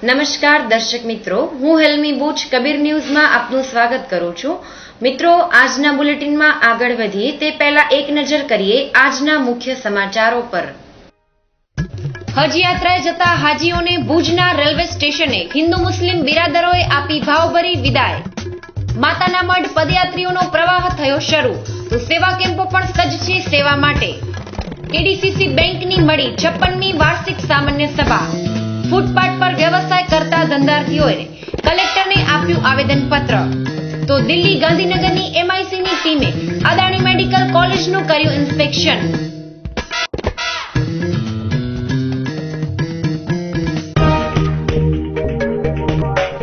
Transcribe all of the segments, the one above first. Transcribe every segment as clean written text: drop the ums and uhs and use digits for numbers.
નમસ્કાર દર્શક મિત્રો, હું હેલ્મી બુચ કબીર ન્યૂઝમાં આપનું સ્વાગત કરું છું। મિત્રો, આજના બુલેટિનમાં આગળ વધીએ તે પહેલા એક નજર કરીએ આજના મુખ્ય સમાચારો પર। હજ યાત્રાએ જતા હાજીઓને ભુજના રેલવે સ્ટેશને હિન્દુ મુસ્લિમ બિરાદરોએ આપી ભાવભરી વિદાય। માતાના મઢ પદયાત્રીઓનો પ્રવાહ થયો શરૂ, તો સેવા કેમ્પો પણ સજ્જ છે સેવા માટે। કેડીસીસી બેંકની મળી 56મી વાર્ષિક સામાન્ય સભા। ફૂટપાથ પર વ્યવસાય કરતા ધંધાર્થીઓએ કલેક્ટરને આપ્યું આવેદનપત્ર। તો દિલ્હી ગાંધીનગરની એમઆઈસીની ટીમે અદાણી મેડિકલ કોલેજનું કર્યું ઇન્સ્પેક્શન।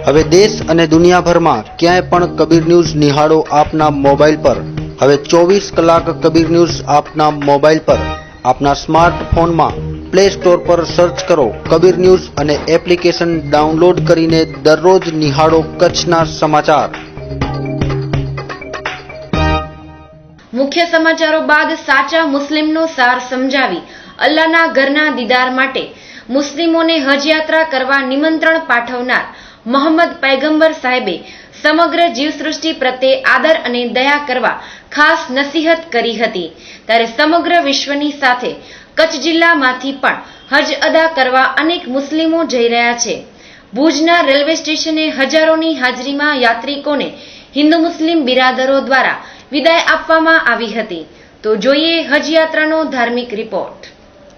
હવે દેશ અને દુનિયાભરમાં ક્યાંય પણ કબીર ન્યૂઝ નિહાળો આપના મોબાઈલ પર। હવે 24 કલાક કબીર ન્યૂઝ આપના મોબાઈલ પર। આપના સ્માર્ટફોનમાં પ્લે સ્ટોર પર સર્ચ કરો કબીર ન્યૂઝ અને એપ્લિકેશન ડાઉનલોડ કરીને દરરોજ નિહાળો કચ્છના સમાચાર। મુખ્ય સમાચારો બાદ સાચા મુસ્લિમનો સાર સમજાવી અલ્લાહના ઘરના દીદાર માટે મુસ્લિમોને હજ યાત્રા કરવા નિમંત્રણ પાઠવનાર મોહમ્મદ પૈગંબર સાહેબે સમગ્ર જીવસૃષ્ટિ પ્રત્યે આદર અને દયા કરવા ખાસ નસીહત કરી હતી। ત્યારે સમગ્ર વિશ્વની સાથે કચ્છ જિલ્લામાંથી પણ હજ અદા કરવા અનેક મુસ્લિમો જઈ રહ્યા છે। ભુજના રેલવે સ્ટેશને હજારોની હાજરીમાં યાત્રિકોને હિન્દુ મુસ્લિમ બિરાદરો દ્વારા વિદાય આપવામાં આવી હતી। તો જોઈએ હજ યાત્રાનો ધાર્મિક રિપોર્ટ।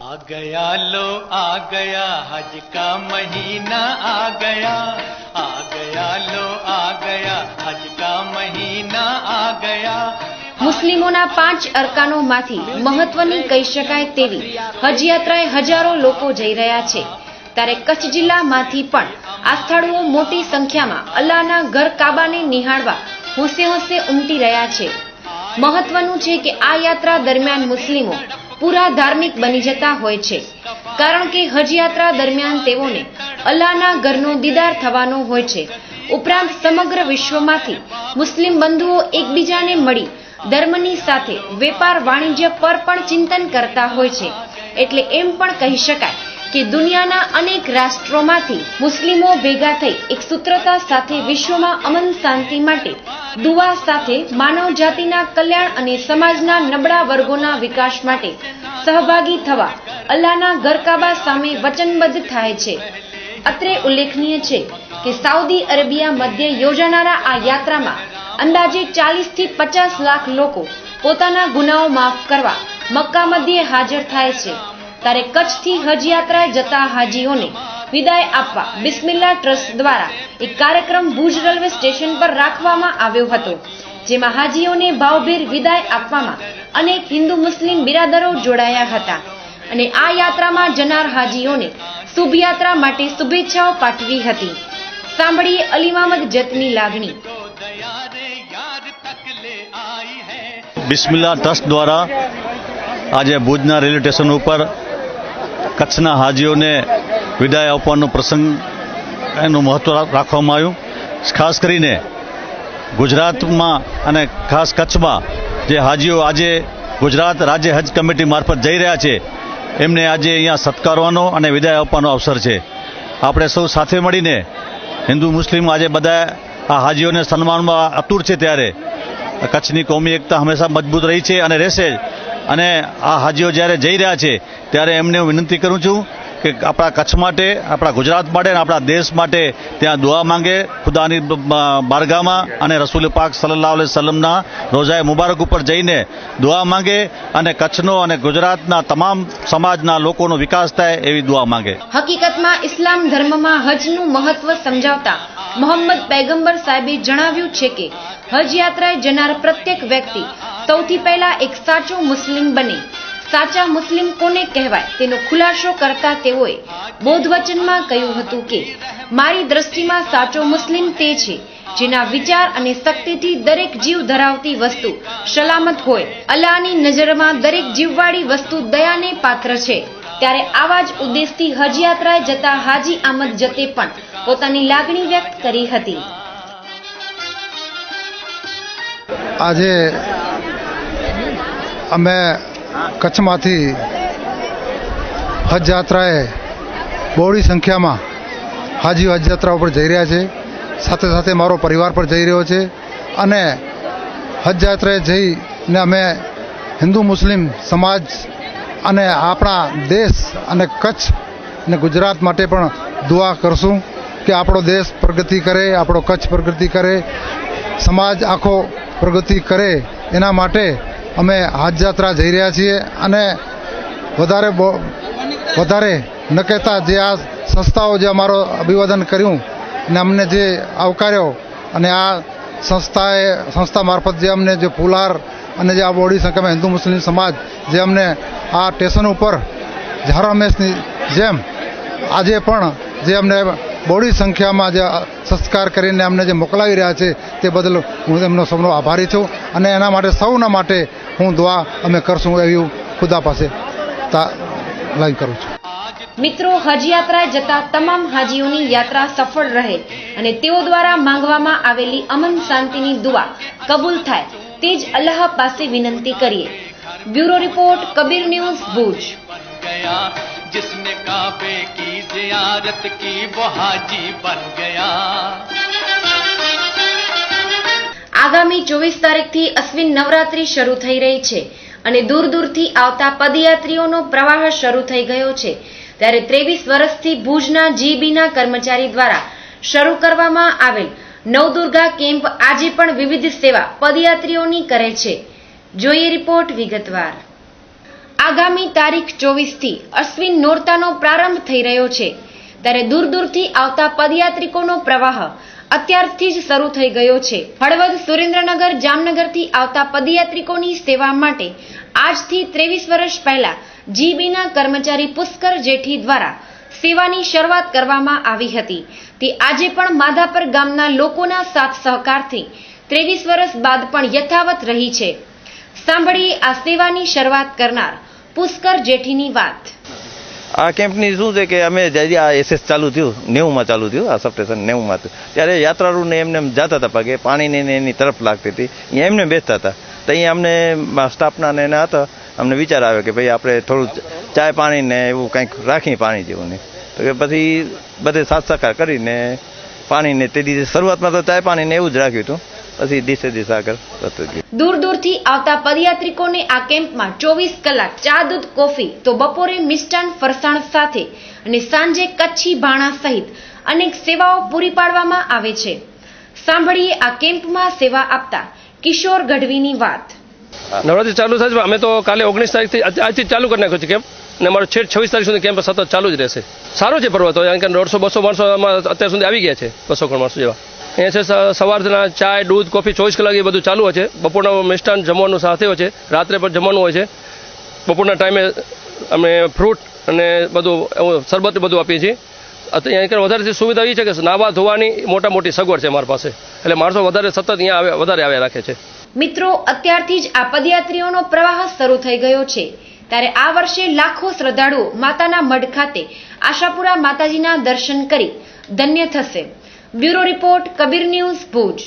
आ गया लो आ गया हज का महीना आ गया लो आ गया हज का महीना आ गया। મુસ્લિમોના 5 અરકાનોમાંથી મહત્વની કહી શકાય તેવી હજ યાત્રાએ હજારો લોકો જઈ રહ્યા છે। ત્યારે કચ્છ જિલ્લામાંથી પણ આસ્થાળુઓ મોટી સંખ્યામાં અલ્લાહના ઘર કાબાને નિહાળવા હોંશે હોંશે ઉમટી રહ્યા છે। મહત્વનું છે કે આ યાત્રા દરમિયાન મુસ્લિમો પૂરા ધાર્મિક બની જતા હોય છે, કારણ કે હજ યાત્રા દરમિયાન તેઓને અલ્લાહના ઘરનો દીદાર થવાનો હોય છે। ઉપરાંત સમગ્ર વિશ્વમાંથી મુસ્લિમ બંધુઓ એકબીજાને મળી ધર્મની સાથે વેપાર વાણિજ્ય પર પણ ચિંતન કરતા હોય છે। એટલે એમ પણ કહી શકાય કે દુનિયાના અનેક રાષ્ટ્રોમાંથી મુસ્લિમો ભેગા થઈ એક સૂત્રતા સાથે વિશ્વમાં અમન શાંતિ માટે દુઆ સાથે માનવ જાતિના કલ્યાણ અને સમાજના નબળા વર્ગોના વિકાસ માટે સહભાગી થવા અલ્લાહના ઘર કાબા સામે વચનબદ્ધ થાય છે। અત્રે ઉલ્લેખનીય છે કે સાઉદી અરેબિયા મધ્યે યોજાનારા આ યાત્રામાં અંદાજે 40 થી 50 લાખ લોકો પોતાના ગુનાઓ માફ કરવા મક્કા મધ્યે હાજર થાય છે। ત્યારે કચ્છથી હજ યાત્રાએ જતા હાજીઓને વિદાય આપવા બિસ્મિલ્લાહ ટ્રસ્ટ દ્વારા એક કાર્યક્રમ ભુજ રેલવે સ્ટેશન પર રાખવામાં આવ્યો હતો, જેમાં હાજીઓને ભાવભેર વિદાય આપવામાં અનેક હિન્દુ મુસ્લિમ બિરાદરો જોડાયા હતા અને આ યાત્રામાં જનાર હાજીઓને શુભ યાત્રા માટે શુભેચ્છાઓ પાઠવી હતી। સાંભળીએ અલી મહમદ જતની લાગણી। બિસ્મિલ્લાહ ટ્રસ્ટ દ્વારા આજે ભુજના રેલવે સ્ટેશન ઉપર કચ્છના હાજીઓને વિદાય આપવાનો પ્રસંગ એનું મહત્વ રાખવામાં આવ્યું। ખાસ કરીને ગુજરાતમાં અને ખાસ કચ્છમાં જે હાજીઓ આજે ગુજરાત રાજ્ય હજ કમિટી મારફત જઈ રહ્યા છે એમને આજે અહીંયા સત્કારવાનો અને વિદાય આપવાનો અવસર છે। આપણે સૌ સાથે મળીને હિન્દુ મુસ્લિમ આજે બધા આ હાજીઓને સન્માનમાં આતુર છે। ત્યારે કચ્છની કોમી એકતા હંમેશા મજબૂત રહી છે અને રહેશે। અને આ હાજીઓ જ્યારે જઈ રહ્યા છે ત્યારે એમને હું વિનંતી કરું છું કે આપણા કચ્છ માટે, આપણા ગુજરાત માટે અને આપણા દેશ માટે ત્યાં દુઆ માંગે ખુદાની બારગાહમાં અને રસૂલ પાક સલ્લલ્લાહુ અલૈહિ વસલ્લમના રોઝાએ મુબારક ઉપર જઈને દુઆ માંગે અને કચ્છનો અને ગુજરાતના તમામ સમાજના લોકોનો વિકાસ થાય એવી દુઆ માંગે। હકીકતમાં ઇસ્લામ ધર્મમાં હજનું મહત્વ સમજાવતા મોહમ્મદ પૈગંબર સાહેબે જણાવ્યું છે કે હજ યાત્રાએ જનાર પ્રત્યેક વ્યક્તિ સૌથી પહેલા એક સાચો મુસ્લિમ બને। સાચા મુસ્લિમ કોને કહેવાય તેનો ખુલાસો કરતા તેઓએ બોધ વચનમાં કહ્યું હતું કે મારી દ્રષ્ટિમાં સાચો મુસ્લિમ તે છે જેના વિચાર અને શક્તિથી દરેક જીવ ધરાવતી વસ્તુ સલામત હોય। અલ્લાહની નજરમાં દરેક જીવવાળી વસ્તુ દયાને પાત્ર છે। ત્યારે આવા જ ઉદ્દેશથી હજ યાત્રાએ જતા હાજી આમદ જતે પણ પોતાની લાગણી વ્યક્ત કરી હતી। આજે અમે કચ્છમાંથી હજ યાત્રાએ બહોળી સંખ્યામાં હાજી હજ યાત્રા ઉપર જઈ રહ્યા છે. સાથે સાથે મારો પરિવાર પણ જઈ રહ્યો છે અને હજ યાત્રાએ જઈને અમે હિન્દુ મુસ્લિમ સમાજ અને આપણા દેશ અને કચ્છ અને ગુજરાત માટે પણ દુઆ કરશું કે આપણો દેશ પ્રગતિ કરે, આપણો કચ્છ પ્રગતિ કરે, સમાજ આખો પ્રગતિ કરે. એના માટે અમે હજ યાત્રા જઈ રહ્યા છીએ અને વધારે ન કહેતા જે આ સંસ્થાઓ જે અમારો અભિવાદન કર્યું અને અમને જે આવકાર્યો અને આ સંસ્થા મારફત જે અમને જે ફુલહાર અને જે આ બોડી સંખ્યામાં હિન્દુ મુસ્લિમ સમાજ જે અમને આ સ્ટેશન ઉપર હર હંમેશની જેમ આજે પણ જે અમને બોડી સંખ્યામાં જે સંસ્કાર કરીને અમને જે મોકલાવી રહ્યા છે તે બદલ હું એમનો સૌનો આભારી છું અને એના માટે સૌના માટે હું દુઆ અમે કરશું એવી ખુદા પાસે લાઈન કરું છું. મિત્રો, હજ યાત્રાએ જતા તમામ હાજીઓની યાત્રા સફળ રહે અને તેઓ દ્વારા માંગવામાં આવેલી અમન શાંતિની દુઆ કબૂલ થાય તે જ અલ્લાહ પાસે વિનંતી કરીએ. Bureau report, Kabir news, Bhuj. जिसने काबे की जियारत की वो हाजी बन गया. આગામી 24 તારીખથી અશ્વિન નવરાત્રી શરૂ થઈ રહી છે અને દૂર દૂરથી આવતા પદયાત્રીઓનો પ્રવાહ શરૂ થઈ ગયો છે. ત્યારે 23 વર્ષથી ભુજના જીબીના કર્મચારી દ્વારા શરૂ કરવામાં આવેલ નવદુર્ગા કેમ્પ આજે પણ વિવિધ સેવા પદયાત્રીઓની કરે છે. જોઈએ રિપોર્ટ વિગતવાર. આગામી તારીખ 24 થી અશ્વિન નોરતાનો પ્રારંભ થઈ રહ્યો છે. ત્યારે દૂર દૂરથી આવતા પદયાત્રિકોનો પ્રવાહ અત્યારથી જ શરૂ થઈ ગયો છે. હળવદ, સુરેન્દ્રનગર, જામનગરથી આવતા પદયાત્રિકોની સેવા માટે આજથી 23 વર્ષ પહેલા જીબીના કર્મચારી પુષ્કર જેઠી દ્વારા સેવાની શરૂઆત કરવામાં આવી હતી. તે આજે પણ માધાપર ગામના લોકોના સાથ સહકારથી 23 વર્ષ બાદ પણ યથાવત રહી છે. સાંભળીએ આ સેવાની શરૂઆત કરનાર પુષ્કર જેઠીની વાત. આ કેમ્પની શું છે કે અમે જ્યારે આ એસએસ ચાલુ થયું 90માં ચાલુ થયું, આ સબ સ્ટેશન 90માં ત્યારે યાત્રાળુને એમને જતા હતા પગે પાણીની એની તરફ લાગતી હતી, અહીંયા એમને બેસતા હતા. તો અહીંયા અમને સ્ટાફના ને એના હતા, અમને વિચાર આવ્યો કે ભાઈ આપણે થોડું ચાય પાણી ને એવું કંઈક રાખીએ પાણી જેવું ને. તો કે પછી બધે સાથ સહકાર કરીને પાણીને તે દિવસે શરૂઆતમાં તો ચાય પાણીને એવું જ રાખ્યું હતું, પછી દિવસે આગળ દૂર દૂરથી આવતા પદયાત્રિકોને આ કેમ્પમાં 24 કલાક ચા, દૂધ, કોફી તો બપોરે મિષ્ટાન ફરસાણ સાથે અને સાંજે કચ્છી ભાણા સહિત અનેક સેવાઓ પૂરી પાડવામાં આવે છે. સાંભળીએ આ કેમ્પમાં સેવા આપતા કિશોર ગઢવીની વાત. નવરાત્રી ચાલુ થાય છે, અમે તો કાલે 19 તારીખથી આજથી ચાલુ કરી નાખ્યો છે કેમ્પ અને અમારો છેક 26 તારીખ સુધી કેમ્પ સતત ચાલુ જ રહેશે. સારો છે પર્વત, કારણ કે 150-200 માણસો અત્યાર સુધી આવી ગયા છે, 200 માણસો જેવા. અહીંયા છે સવારના ચાય, દૂધ, કોફી 24 કલાક એ બધું ચાલુ હોય છે. બપોરના મિષ્ટાન જમવાનું સાથે હોય છે, રાત્રે પણ જમવાનું હોય છે. બપોરના ટાઈમે અમે ફ્રૂટ અને બધું શરબત બધું આપીએ છીએ. અહીંયા વધારેથી સુવિધા એ છે કે નાવા ધોવાની મોટી સગવડ છે અમારી પાસે, એટલે માણસો વધારે સતત અહીંયા વધારે આવ્યા રાખે છે. મિત્રો, અત્યારથી જ આ પદયાત્રીઓનો પ્રવાહ શરૂ થઈ ગયો છે. ત્યારે આ વર્ષે લાખો શ્રદ્ધાળુઓ માતાના મઢ ખાતે આશાપુરા માતાજીના દર્શન કરી ધન્ય થશે. Bureau report, Kabir news, Bhuj.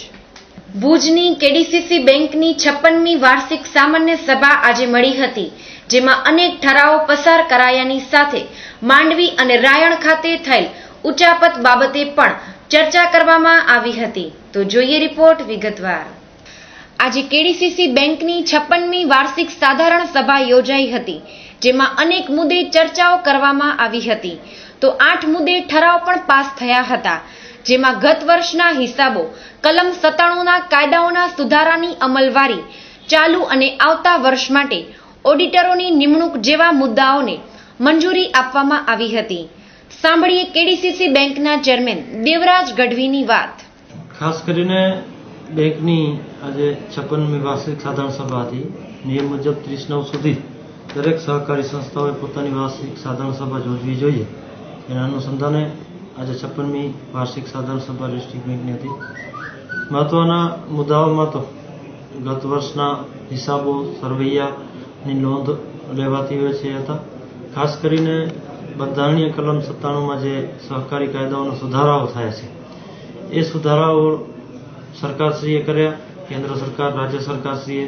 ભુજની કેડીસીસી બેંકની 56મી વાર્ષિક સામાન્ય સભા આજે મળી હતી, જેમાં અનેક ઠરાવો પસાર કરાયાની સાથે માંડવી અને રાયણ ખાતે થયેલ ઉચાપત બાબતે પણ ચર્ચા કરવામાં આવી હતી. તો જોઈએ રિપોર્ટ વિગતવાર. આજે કેડીસીસી બેંકની 56મી વાર્ષિક સાધારણ સભા યોજાઈ હતી, જેમાં અનેક મુદ્દે ચર્ચાઓ કરવામાં આવી હતી. તો 8 મુદ્દે ઠરાવ પણ પાસ થયા હતા, જેમાં ગત વર્ષના હિસાબો, કલમ 97ના કાયદાઓના સુધારાની અમલવારી, ચાલુ અને આવતા વર્ષ માટે ઓડિટરોની નિમણૂક જેવા મુદ્દાઓને મંજૂરી આપવામાં આવી હતી. સાંભળીએ કેડીસીસી બેંકના ચેરમેન દેવરાજ ગઢવીની વાત. ખાસ કરીને બેંકની આજે 56મી વાર્ષિક સાધારણ સભા હતી. નિયમ મુજબ 30/9 સુધી દરેક સહકારી સંસ્થાઓએ પોતાની વાર્ષિક સાધારણ સભા યોજવી જોઈએ. એના અનુસંધાને આજે 56મી વાર્ષિક સાધારણ સભા ડિસ્ટ્રિક્ટ બેંકની હતી. મહત્વના મુદ્દાઓમાં તો ગત વર્ષના હિસાબો, સરવૈયાની નોંધ લેવાતી હોય છે હતા. ખાસ કરીને બંધારણીય કલમ 97માં જે સહકારી કાયદાઓના સુધારાઓ થયા છે, એ સુધારાઓ સરકારશ્રીએ કર્યા. કેન્દ્ર સરકાર, રાજ્ય સરકારશ્રીએ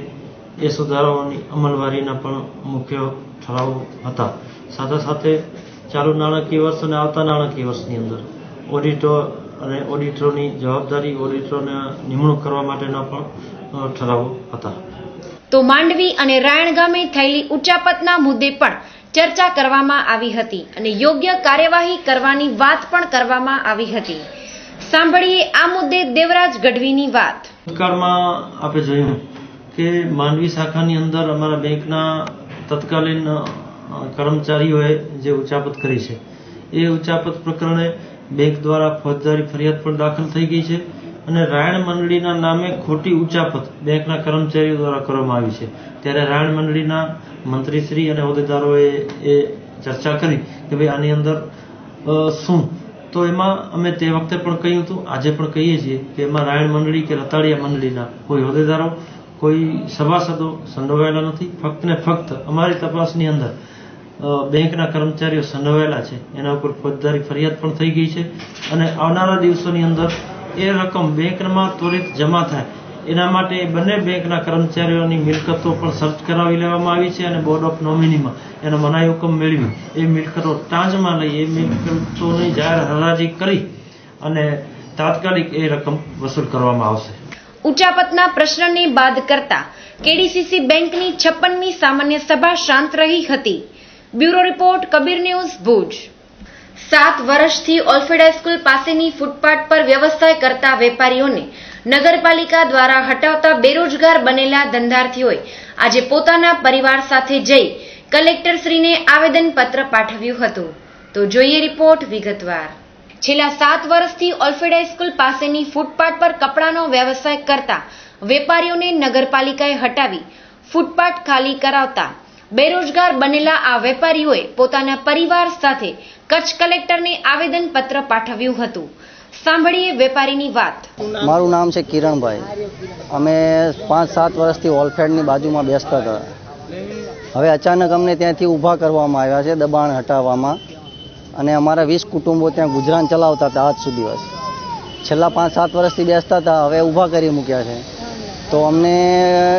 એ સુધારાઓની અમલવારીના પણ મુખ્ય ઠરાવો હતા. સાથે સાથે ચાલુ નાણાકીય વર્ષ અને આવતા નાણાકીય વર્ષની અંદર ઓડિટર અને ઓડિટરોની જવાબદારી, ઓડિટરોને નિમણૂક કરવા માટેના પણ ઠરાવો હતા. તો માંડવી અને રાયણ ગામે થયેલી ઉચાપતના મુદ્દે પણ ચર્ચા કરવામાં આવી હતી અને યોગ્ય કાર્યવાહી કરવાની વાત પણ કરવામાં આવી હતી. સાંભળીએ આ મુદ્દે દેવરાજ ગઢવીની વાત. ભૂતકાળમાં આપણે જોયું કે માંડવી શાખાની અંદર અમારા બેંકના તત્કાલીન કર્મચારીઓએ જે ઉચાપત કરી છે એ ઉચાપત પ્રકરણે બેંક દ્વારા ફોજદારી ફરિયાદ પણ દાખલ થઈ ગઈ છે અને રાયણ મંડળીના નામે ખોટી ઉચાપત બેંકના કર્મચારીઓ દ્વારા કરવામાં આવી છે. ત્યારે રાયણ મંડળીના મંત્રીશ્રી અને હોદ્દેદારોએ એ ચર્ચા કરી કે ભાઈ આની અંદર શું, તો એમાં અમે તે વખતે પણ કહ્યું હતું, આજે પણ કહીએ છીએ કે એમાં રાયણ મંડળી કે રતાળિયા મંડળીના કોઈ હોદ્દેદારો, કોઈ સભાસદો સંડોવાયેલા નથી. ફક્ત ને ફક્ત અમારી તપાસની અંદર બેંકના કર્મચારીઓ સંડોવાયેલા છે. એના ઉપર ફોજદારી ફરિયાદ પણ થઈ ગઈ છે અને આવનારા દિવસોની અંદર એ રકમ બેંકમાં ત્વરિત જમા થાય એના માટે બંને બેંકના કર્મચારીઓની મિલકતો પણ સર્ચ કરાવી લેવામાં આવી છે અને બોર્ડ ઓફ નોમિનીમાં એનો મનાઈ હુકમ મેળવી એ મિલકતો ટાંચમાં લઈ એ મિલકતોની જાહેર હરાજી કરી અને તાત્કાલિક એ રકમ વસૂલ કરવામાં આવશે. ઉચાપતના પ્રશ્નને બાદ કરતા કેડીસીસી બેંકની 56મી સામાન્ય સભા શાંત રહી હતી. Bureau report, Kabir news, Bhuj. 7 વર્ષથી ઓલ્ફેડ હાઈસ્કૂલ પાસેની ફૂટપાથ પર વ્યવસાય કરતા વેપારીઓને નગરપાલિકા દ્વારા હટાવતા બેરોજગાર બનેલા ધંધાર્થીઓએ આજે પોતાના પરિવાર સાથે જઈ કલેક્ટરશ્રીને આવેદનપત્ર પાઠવ્યું હતું. તો જોઈએ રિપોર્ટ વિગતવાર. છેલ્લા 7 વર્ષથી ઓલ્ફેડ હાઈસ્કૂલ પાસેની ફૂટપાથ પર કપડાનો વ્યવસાય કરતા વેપારીઓને નગરપાલિકાએ હટાવી ફૂટપાથ ખાલી કરાવતા બેરોજગાર બનેલા આ વેપારીઓએ પોતાના પરિવાર સાથે કચ્છ કલેક્ટરને આવેદનપત્ર પાઠવ્યું હતું. સાંભળીએ વેપારીની વાત. મારું નામ છે કિરણભાઈ. અમે 5-7 વર્ષથી ઓલ્ફેડની બાજુમાં બેસતા હતા. હવે અચાનક અમને ત્યાંથી ઊભા કરવામાં આવ્યા છે, દબાણ હટાવવામાં, અને અમારા 20 કુટુંબો ત્યાં ગુજરાન ચલાવતા હતા આજ સુધી. છેલ્લા 5-7 વર્ષથી બેસતા હતા, હવે ઊભા કરી મૂક્યા છે. તો અમને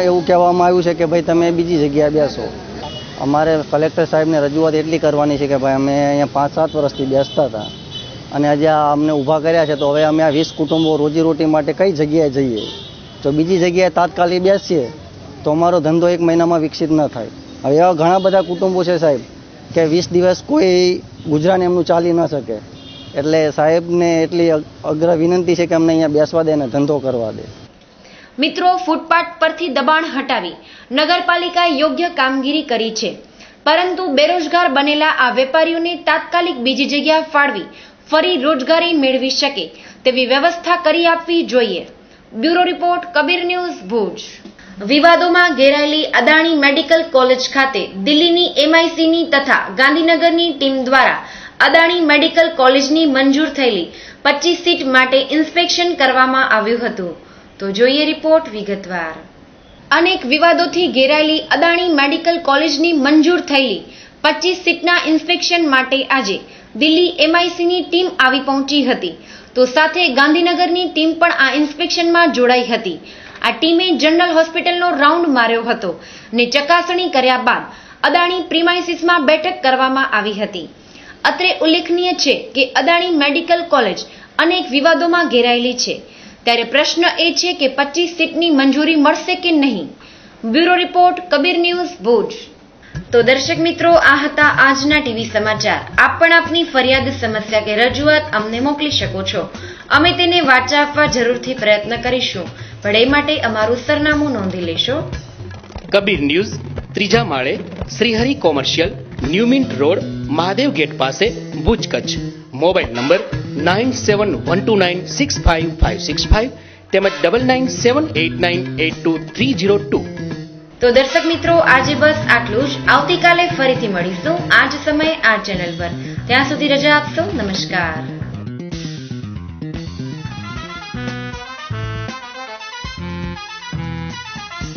એવું કહેવામાં આવ્યું છે કે ભાઈ તમે બીજી જગ્યાએ બેસો. અમારે કલેક્ટર સાહેબને રજૂઆત એટલી કરવાની છે કે ભાઈ અમે અહીંયા 5-7 વર્ષથી બેસતા હતા અને આજે અમને ઊભા કર્યા છે, તો હવે અમે આ 20 કુટુંબો રોજીરોટી માટે કઈ જગ્યાએ જઈએ? જો બીજી જગ્યાએ તાત્કાલિક બેસીએ તો અમારો ધંધો 1 મહિનામાં વિકસિત ન થાય. હવે એવા ઘણા બધા કુટુંબો છે સાહેબ કે 20 દિવસ કોઈ ગુજરાન એમનું ચાલી ન શકે. એટલે સાહેબને એટલી અગ્ર વિનંતી છે કે અમને અહીંયા બેસવા દે અને ધંધો કરવા દે. મિત્રો, ફૂટપાથ પરથી દબાણ હટાવી નગરપાલિકાએ યોગ્ય કામગીરી કરી છે, પરંતુ બેરોજગાર બનેલા આ વેપારીઓને તાત્કાલિક બીજી જગ્યા ફાળવી ફરી રોજગારી મેળવી શકે તેવી વ્યવસ્થા કરી આપવી જોઈએ. Bureau report, Kabir news, Bhuj. વિવાદોમાં ઘેરાયેલી અદાણી મેડિકલ કોલેજ ખાતે દિલ્હીની MICની તથા ગાંધીનગરની ટીમ દ્વારા અદાણી મેડિકલ કોલેજની મંજૂર થયેલી 25 સીટ માટે ઇન્સ્પેક્શન કરવામાં આવ્યું હતું. તો જોઈએ રિપોર્ટ વિગતવાર. અનેક વિવાદોથી ઘેરાયેલી અદાણી મેડિકલ કોલેજની મંજૂર થયેલી 25 સીટના ઇન્સ્પેક્શન માટે આજે દિલ્હી MICની ટીમ આવી પહોંચી હતી. તો સાથે ગાંધીનગરની ટીમ પણ આ ઇન્સ્પેક્શનમાં જોડાઈ હતી. આ ટીમે જનરલ હોસ્પિટલનો રાઉન્ડ માર્યો હતો અને ચકાસણી કર્યા બાદ અદાણી પ્રીમાઇસીસમાં બેઠક કરવામાં આવી હતી. અત્રે ઉલ્લેખનીય છે કે અદાણી મેડિકલ કોલેજ અનેક વિવાદોમાં ઘેરાયેલી છે, ત્યારે પ્રશ્ન એ છે કે 25 સીટની મંજૂરી મળશે કે નહીં. Bureau report, Kabir news, Bhuj. તો દર્શક મિત્રો, આ હતા આજના ટીવી સમાચાર. આપ પણ આપની ફરિયાદ, સમસ્યા કે રજૂઆત અમને મોકલી શકો છો. અમે તેને વાંચા આપવા જરૂરથી પ્રયત્ન કરીશું, પણ એ માટે અમારું સરનામું નોંધી લેશો. કબીર ન્યૂઝ, 3જા માળે, Shrihari commercial, new mint road, Mahadev gate પાસે, ભુજ, કચ્છ. મોબાઈલ નંબર 9712965565 તેમજ 9978982302. તો દર્શક મિત્રો, આજે બસ આટલું જ. આવતીકાલે ફરીથી મળીશું આ જ સમયે આ ચેનલ પર. ત્યાં સુધી રજા આપશો. નમસ્કાર.